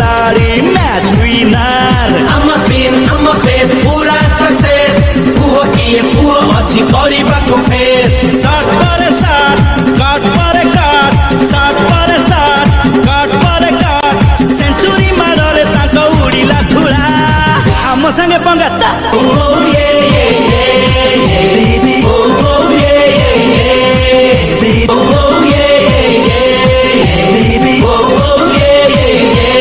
खेलाडी match winner I'm a spin, I'm a face, पूरा success पुहो किए पुहो अच्छी करी बाको फेस साठ परे साठ काट परे काट साठ परे साठ काट परे काट सेन्चुरी मारले ताको उडिला धुरा आम संगे पंगा ता oh yeah yeah yeah baby oh yeah yeah baby oh yeah yeah baby oh yeah yeah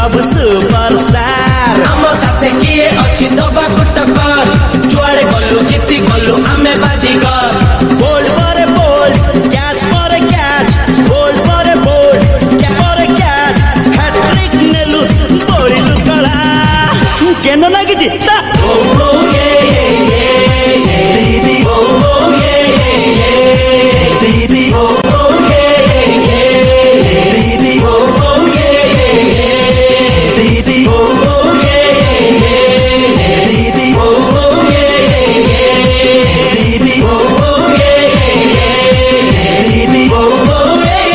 superstar आम साथे किए अच्छी दबा कुटकर जुआड़े गलु जिति गलु आमे बाजीगर बोल्ड परे बोल्ड कैच परे कैच बोल्ड परे बोल्ड कैच परे कैच हैट्रिक नेलु बोलिलु कला केन लागि जित्ता oh yeah yeah baby oh yeah baby oh yeah baby oh yeah baby oh yeah baby oh yeah baby oh yeah baby oh yeah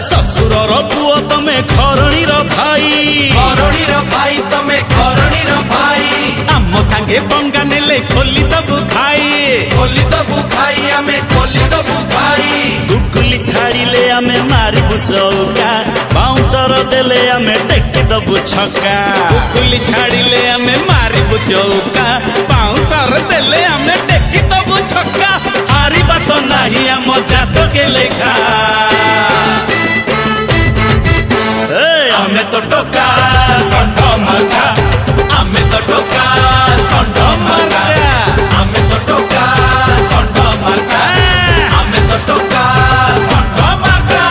ससुरर पुओ तमे घरणीर भाई तमे घरणीर भाई आम सांगे पंगा नेले खोली दबु खाई आमे खोली दबु खाई गुगुली छाड़िले आमे मारिबु चौका बाउंसर देले आमे टेकी दबु छक्का गुगुली छाड़िले आमे मारिबु चौका बाउंसर देले आमे टेकी दबु छक्का हारिबा तो नाही आम जात के लेखा आमे तो टोका संढ मार्का आमे तो टोका संढ मार्का आमे तो टोका संढ मार्का आमे तो टोका संढ मार्का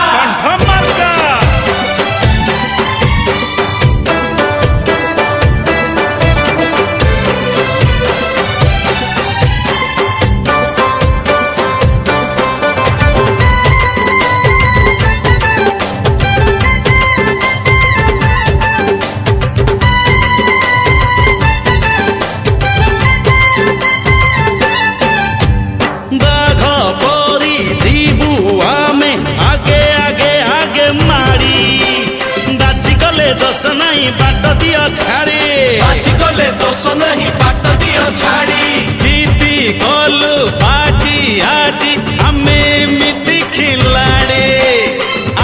बाट दियो छाड़ी बाजी गले दोष नहीं बाट दियो छाड़ी जीती गोलू बाजी आजी आमे मिटी खिलाड़े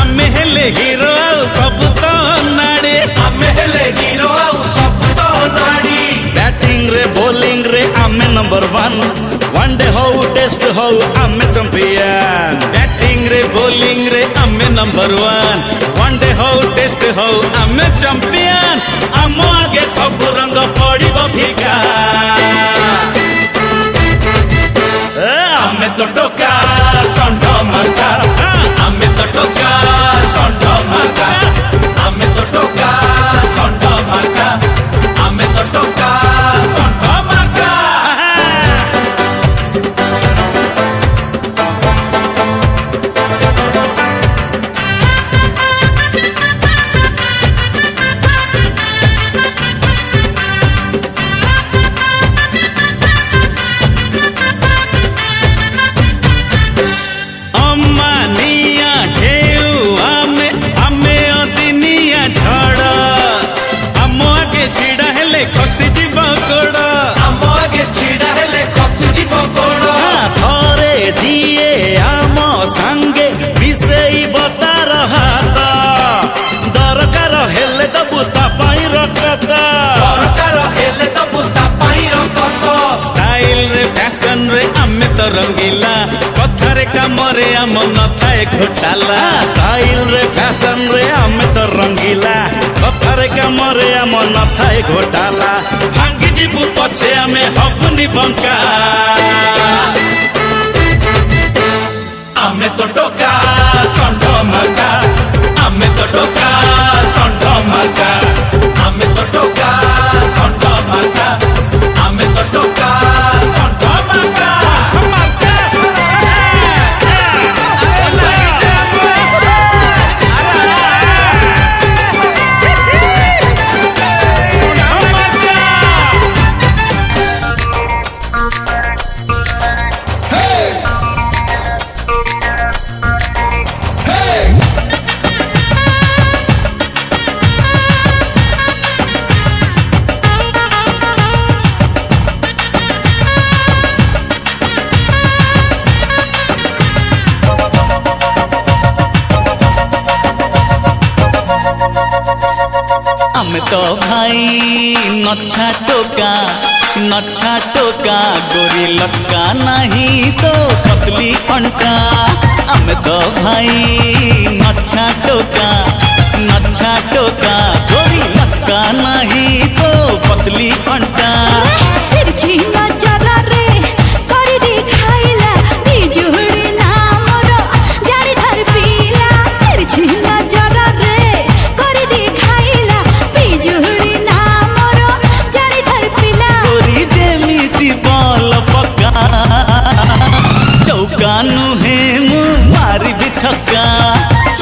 आमे हेले हीरो सब तो नाड़े आमे हेले हीरो सब तो नाड़ी बैटिंग रे बॉलिंग रे आमे नंबर 1 वनडे हो टेस्ट हो आमे चैंपियन बैटिंग रे बॉलिंग रे आमे नंबर 1 वनडे हो टेस्ट हो आमे चैंपियन आम आगे सब रंग पड़िबो फिका आमे तो टोका संढ मार्का आमे तो टोका संढ मार्का आमे तो टोका संढ मार्का आमे तो टोका संढ मार्का रे आमे तो रंगीला कथारे कामरे आम नथाए घोटाला स्टाइल रे फैशन रे आमे तो रंगीला कथारे कामरे आम नथाए घोटाला भांगी जीवु पछे आमे हबुनी बंका आमे तो टोका षंढ मार्का आमे तो टोका षंढ मार्का आमे तो टोका षंढ मार्का आमे तो टोका षंढ मार्का आमे तो भाई नच्छा टोका गोरी लचका नहीं तो पतली अंटा आमे तो भाई नच्छा टोका गोरी लचका नहीं तो पतली अंटा तिरछी नजर रे करी दिखाइला बिजुड़ी नामर जानी धर पीला तिरछी नजर रे करी दिखाइला बिजुड़ी नामर जानी धर पीला गोरी जेमिति बल पक्का चौका नुहे मु मारी बिछक्का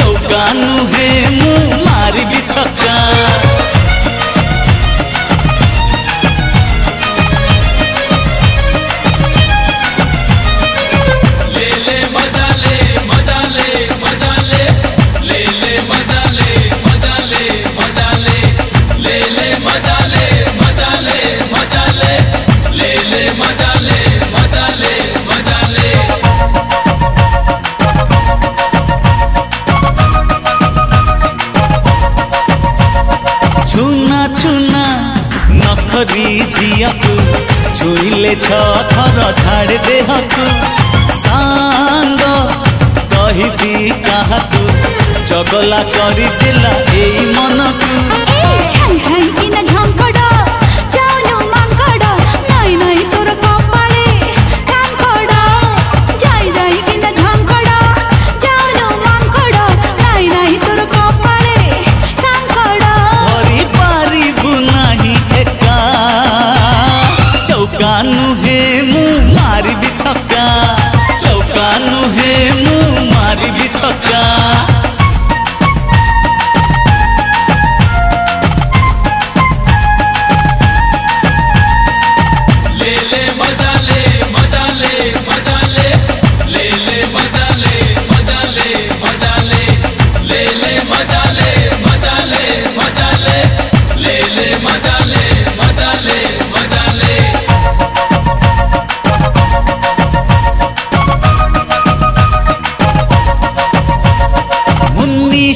चौका नुहे मु मारी बिछक्का छुना नखरी झियाकू छुईले थर छाड़ देहकू सांग कहिबी काहाकू चगला करी देला एई मनकू छाई छाई किना झंकड़ जाउनु मांकड़ नाई नाई तोर कपाळे कांकड़ जाई जाई किना झंकड़ जाउनु मांकड़ नाई नाई तोर कपाळे कांकड़ हरी पारिबु नाही एका चौका नुहे मु मारी बिछक्का चौका नुहे मु मारी बिछक्का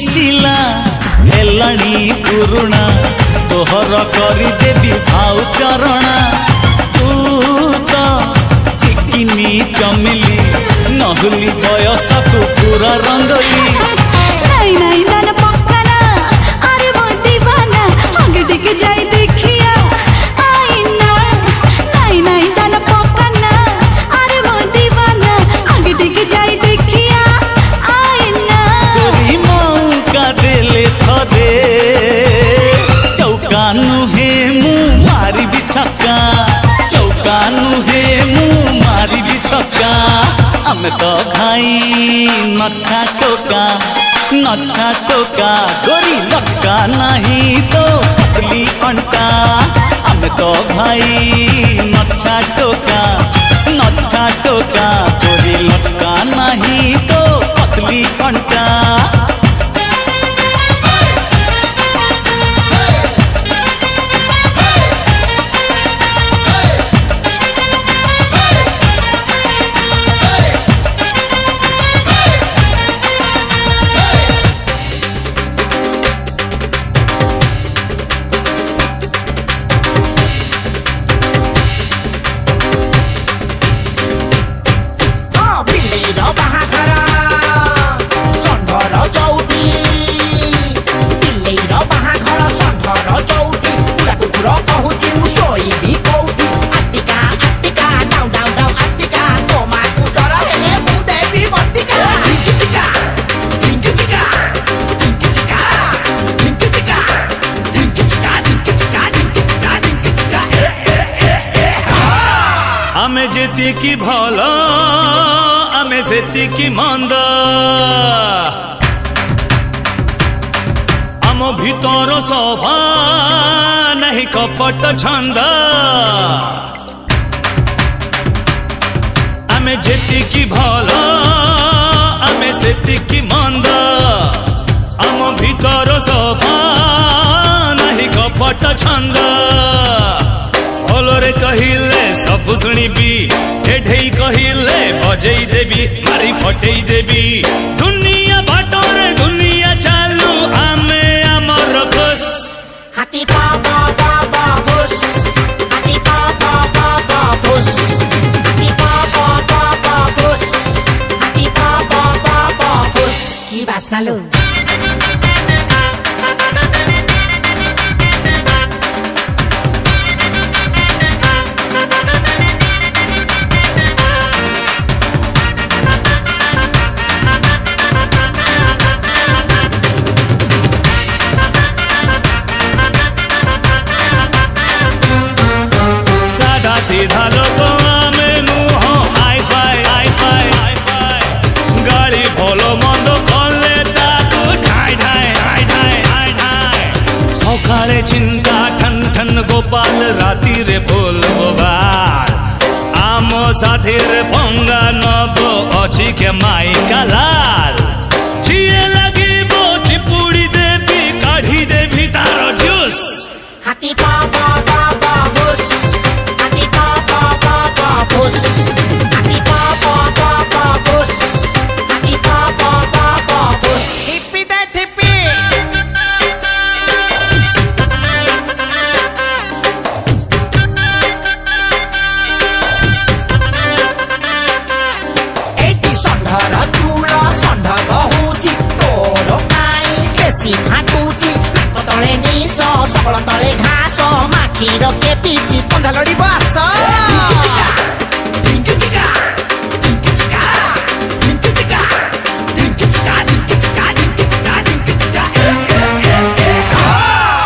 शिला हेलाणी पुरुणा तोहर करी देवी भाउ चरणा तू तो चिकिनी चमेली नहुली बयसकू पूरा रंगली नाई नाई दान पक्काना अरे वो दीवाना आगे दिख जाए देखिया आईना नाई नाई दान पक्काना अरे वो दीवाना आगे दिख जाए देखिया आईना गोरी मौका देले थरे चौका नुहे मु मारी बिछक्का चौका नुहे मु मारी बिछक्का आमे तो खाई नच्छा टोका गोरी लचका नहीं तो पतली अंटा आमे तो भाई नच्छा टोका गोरी लचका नहीं तो पतली अंटा आमे जेतिकी भल आमे सेतिकी मंद आम भीतर सभा नहीं कपट छंद आमे जेतिकी भल आमे सेतिकी मंद आम भीतर सभा नहीं कपट छंद भलरे कहिले सब शुणिबी एढेई कहिले बजेई देवी मारी फटेई देवी दुनिया बाटरे दुनिया चालू आमे आमर खुश हाथी पा पा पा पा खुश हाथी पा पा पा पा खुश हाथी पा पा पा पा खुश हाथी पा पा पा पा खुश की बासना लो सीधा लोग आमे नुह hi fi hi fi hi fi गाड़ी भलो मंद कले ताकू ढाई ढाई ढाई ढाई ढाई ढाई सकाळे चिंता ठन ठन गोपाल राती रे बोल बोबाल आम साथी रे पंगा नब अछि के माई कालाल जिए लागिबो चिपुड़ी देवी काढ़ी देवी तार जूस हाथी पा पा पा पा खुश हाथी पा पा पा पा खुश हाथी पा पा पा पा खुश हाथी पा पा पा पा खुश हिप्पी दे हिप्पी एटी संधार चूड़ा संधार बहुची तोर काई बेसी फाटुची तले निस सबल तले घास माखीर के पिची पंजा लड़ी बास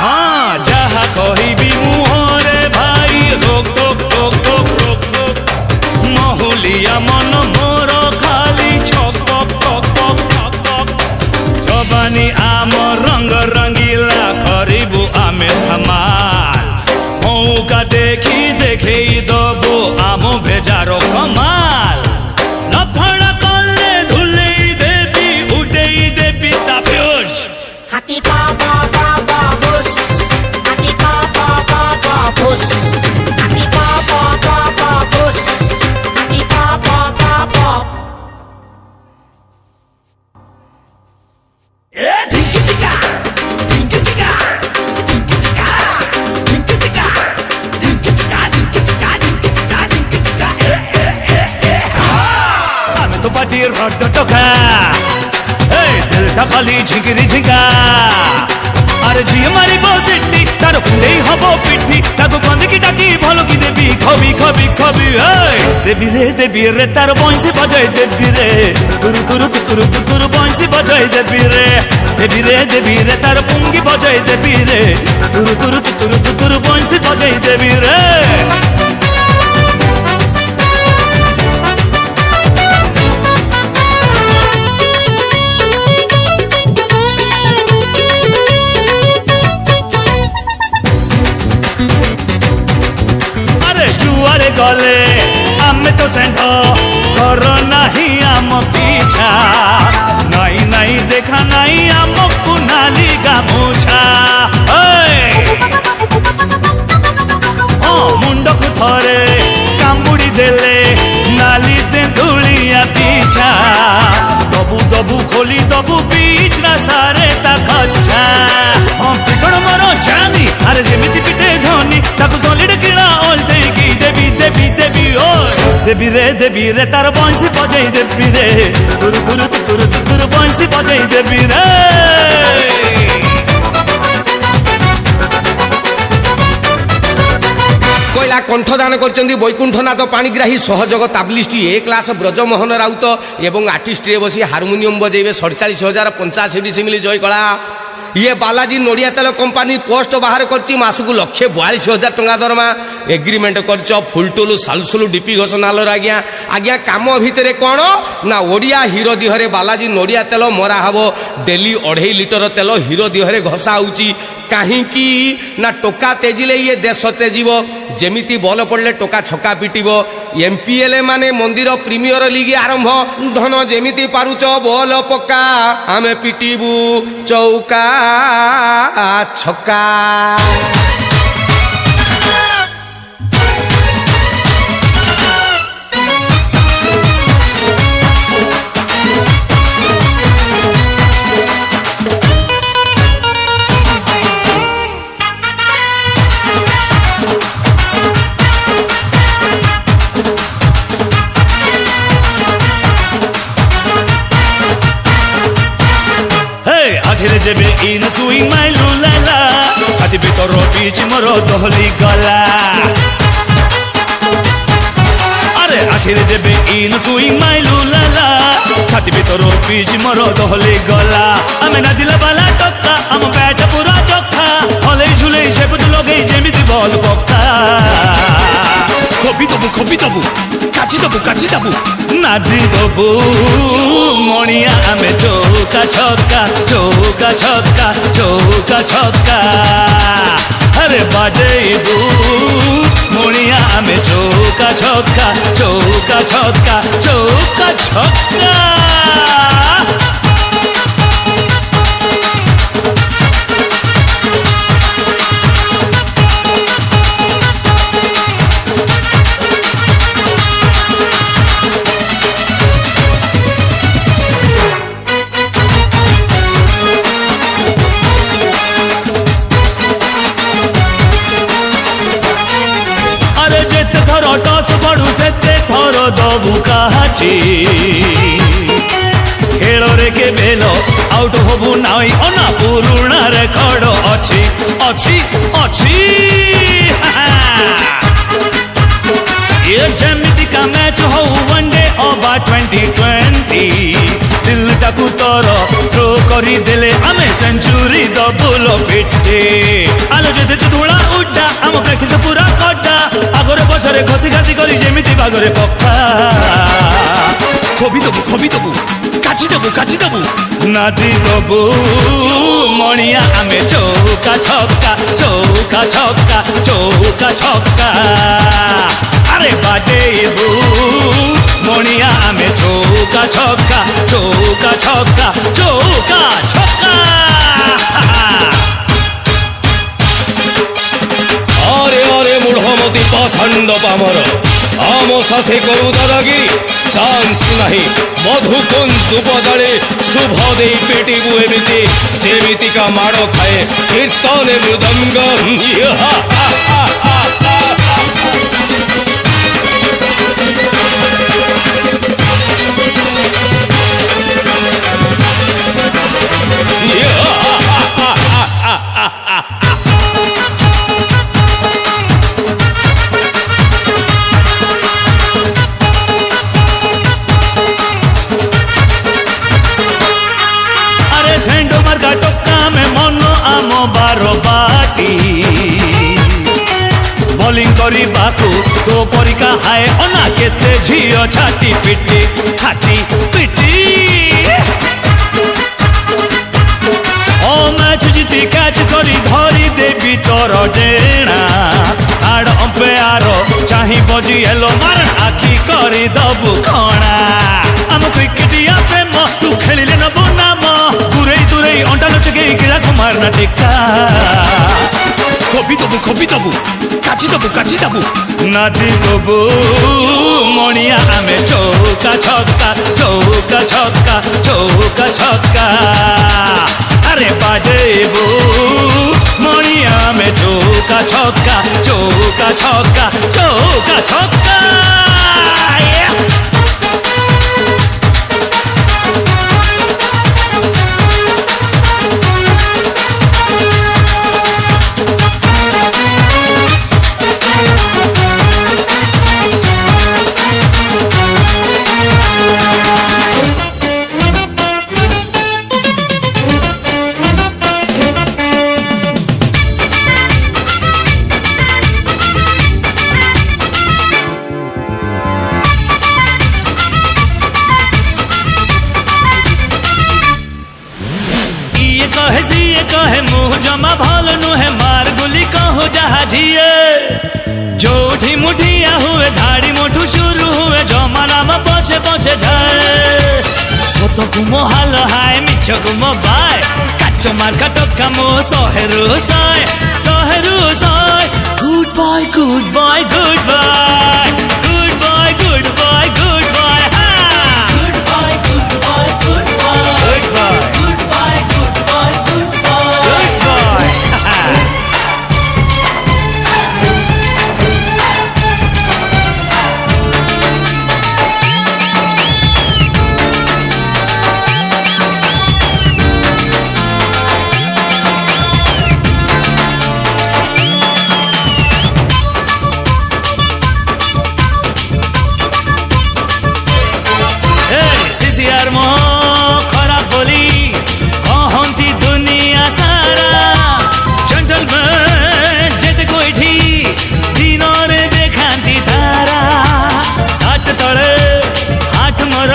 हाँ जहा कहबी मुहरे भाई रोक टोक टोक टोक रोक टोक महुलिया मन मोर खाली छक टक टक टक टक टक जवानी आम रंग रंगीला करिबु आमे धमाल मौका देखी देखे दबो आम भेजारो कमाल लफड़ा कले धुले देवी उडे देवी ताफ्यूज हाथी पा पा पा पा खुश हाथी पा पा पा पा खुश हाथी पा पा पा पा खुश हाथी पा पा पा पा तो पाटी रट टोका दिल टा खाली झिंकिरी झिंका अरे जी मारी बसिटी तार कुंडे हबो पिठी ताको बंद की टाकी भलो की देवी खबी खबी खबी देवी रे तार बंसी बजाई देवी रे तुरु तुरु तुरु तुरु बंसी बजाई देवी रे तार पुंगी बजाई देवी रे तुरु तुरु तुरु तुरु बंसी बजाई देवी रे गले आमे तो सेंध कर नहीं आम पीछा नहीं नहीं देखा नहीं आम कुनाली गामुछा मुंड को थरे कामुड़ी देले नाली तेंदुलिया पीछा दबू दबू खोली दबू बीच रास्ता रे ता खच्छा पिटण मर जानी अरे जेमिति पिटे धनी ताकू सलिड किला ओल देगी देवी देवी देवी ओय देवी रे तार बंसी बजाई देवी रे तुरु तुरु तुरु तुरु बंसी बजाई देवी रे कोइला कंठदान करचंदी वैकुंठनाथ पाणिग्राही सहयोग ताबलिस्ट ए क्लास ब्रजमोहन राउत एवं आर्टिस्ट रे बसी हारमोनियम बजेबे 47,085 डिसिमिल जय कला ये बालाजी नड़िया तेल कंपानी पोस्ट बाहर करछि मासकु 1,42,000 टंका दरमा एग्रीमेंट करछ फुलटुलु सालसुलु डीपी घोषणालर आज्ञा आज्ञा काम भितरे कोन ना ओडिया हीरो दिहरे बालाजी नड़िया तेल मरा हबो डेली 2.5 लिटर तेल हीरो दिहरे घसा होउची काहींकी ना टोका तेजिले ये देश तेजिबो जेमिति बल पड़ले टोका छक्का पिटिबो एमपीएलए माने मंदिर प्रीमियर लीग आरंभ धन जेमिति पारुच बल पक्का आमे पिटिबू चौका छक्का। आखिर जेबे इन सुई माइलु लाला छाती भीतर बीच मोर दहली गला अरे आखिर जेबे इन सुई माइलु लाला छाती भीतर बीच मोर दहली गला आमे ना दिला बाला टक्का आम बैठ पूरा चक्का हले झुले से कुछ लगे जेमिति बल पक्का खोपी दबु काची दबु नादी दबु मणिया आमे चौका छक्का अरे बाजेबू मणिया आमे चौका छक्का दबु काची खेल रे के बेल आउट होबु नाई अना पुरुणा रेकर्ड अछि ये जेमिति का मैच हो वनडे ओवर 2020 दिल टाकू तोर थ्रो करी देले आमे सेंचुरी दबुल पिटे आलो जे धुळा उड्डा आम प्रैक्टिस पूरा कड्डा आगरे पछरे घसी घसी करी जेमिति बागरे पक्का खोबी दबु काची दबु नादी दबु मणिया आमे चौका छक्का अरे बाजेबू मणिया आमे चौका छक्का अरे मूढ़मती पाषंड पामर आम साथे करू दादागिरी चांस नहीं मधुकुंज धूप जाले शुभ दे पेटिबू एमिति जेमिति का माड़ो खाए कीर्तन मृदंग बोलिंग करी बाकू तो परिका हाय अना केते झियो छाती पिटी ओ मैच जीती कैच करी धरी देवी तोर डेणा आड़ अंपायर चाही बजी हेलो मार आखी करी दबु खणा आम क्रिकेटिया प्रेम तू खेलिले नबो नाम दूरे अंटा लचके गिरा कुमार ना टिका खोपी दबु काची दबु नादी दबु मणिया आमे चौका छक्का अरे बाजेबू मणिया आमे चौका छक्का जमा भल नुहे मार गुली कहू जहा झिए जोठी मुठिया हुए धाड़ी मोठू शुरू हुए जमा नाम पछे पछे जाए सत कुम हाल हाय मिछ कुम बाय काच मार टका मो सहेरु साय good bye good bye good bye good bye good bye good bye good bye good bye good bye good bye good bye good bye good bye good bye खराब बोली कहती दुनिया सारा जेंटलमैन जेते कोईठी दिन रे देखाती तारा सात तले हाथ मोर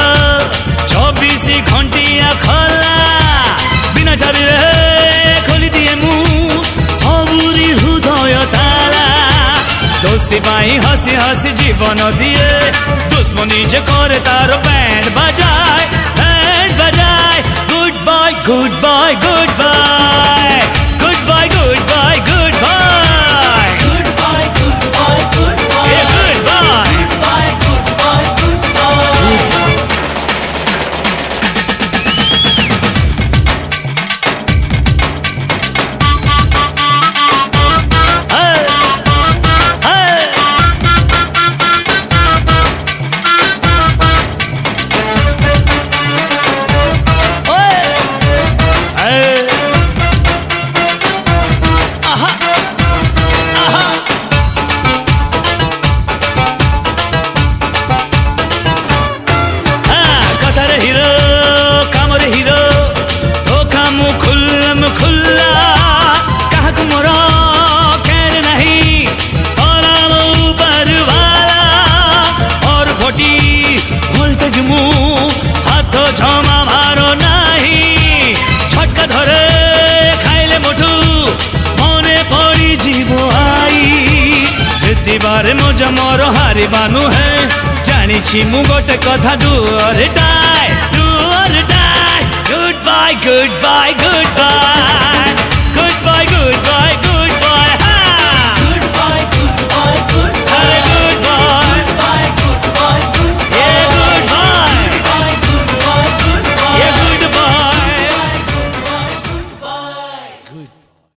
24 घंटिया खला बिना चाबी रे खोली दिए मु सबुरी हृदय ताला दोस्ती पाई हसी हसी जीवन दिए दुश्मनी जे करे तार बैंड बजाए good bye good bye good bye good bye good bye good bye good bye good bye good bye good bye good bye good bye good bye बारे मजा मोर हारी बानु है जानी छी मु गोटे कथा डू और die good bye good bye good bye